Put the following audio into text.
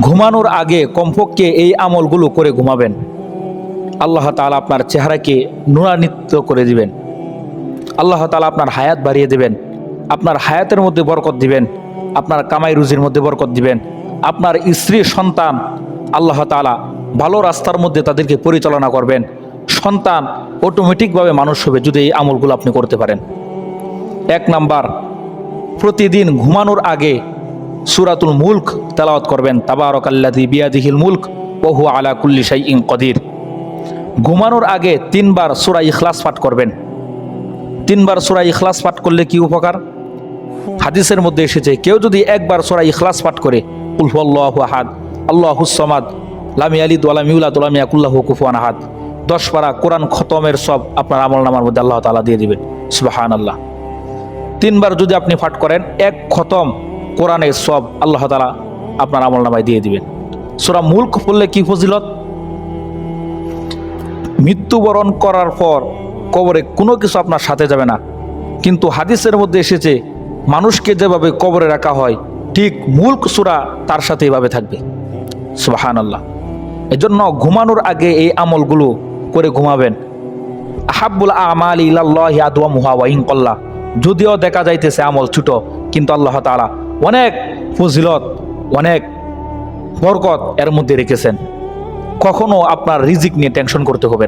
ঘুমানোর আগে কমপক্ষে এই আমলগুলো করে ঘুমাবেন। আল্লাহ তাআলা আপনার চেহারাকে নূরান্বিত করে দিবেন। আল্লাহ তাআলা আপনার হায়াত বাড়িয়ে দেবেন, আপনার হায়াতের মধ্যে বরকত দিবেন, আপনার কামাই রুজির মধ্যে বরকত দিবেন, আপনার স্ত্রী সন্তান আল্লাহ তাআলা ভালো রাস্তার মধ্যে তাদেরকে পরিচালনা করবেন। সন্তান অটোমেটিকভাবে মানুষ হবে যদি এই আমলগুলো আপনি করতে পারেন। 1 নাম্বার, প্রতিদিন ঘুমানোর আগে সূরাতুল মুলক তেলাওয়াত করবেন। তাবারাকাল্লাযী বিয়াদিহিল মুলক ওয়া হুয়া আলা কুল্লি শাইইন কদির। ঘুমানোর আগে 3 বার সূরা ইখলাস পাঠ করবেন। 3 বার সূরা ইখলাস পাঠ করলে কি উপকার? হাদিসের মধ্যে এসেছে, কেউ যদি 1 বার সূরা ইখলাস পাঠ করে, কুল হুয়াল্লাহু আহাদ, আল্লাহুস সামাদ, লাম ইয়ালিদ ওয়া লাম ইউলাদ ওয়া লাম ইয়াকুল লাহু কুফুয়ান আহাদ, 10 পারা কোরআন খতমের সব আপনার আমলনামার মধ্যে আল্লাহ তাআলা দিয়ে দিবেন। সুবহানাল্লাহ। 3 বার যদি আপনি পাঠ করেন, 1 খতম কোরআনের সব আল্লাহ তাআলা আপনার আমলনামায় দিয়ে দিবেন। সূরা মুলক পড়লে কি ফজিলত? মৃত্যুবরণ করার পর কবরে কোনো কিছু আপনার সাথে যাবে না, কিন্তু হাদিসের মধ্যে এসেছে মানুষকে যেভাবে কবরে রাখা হয় ঠিক মুলক সূরা তার সাথে এভাবে থাকবে। সুবহানাল্লাহ। এজন্য ঘুমানোর আগে এই আমলগুলো করে ঘুমাবেন। আহাব্বুল আমালি ইলাল্লাহি আদওয়ামুহা ওয়া ইন ক্বাল্লা। যদিও দেখা যাইতেছে আমল ছোট, কিন্তু আল্লাহ তাআলা অনেক ফজিলত, অনেক বরকত এর মধ্যে রেখেছেন। কখনো আপনার রিজিক নিয়ে টেনশন করতে হবে না।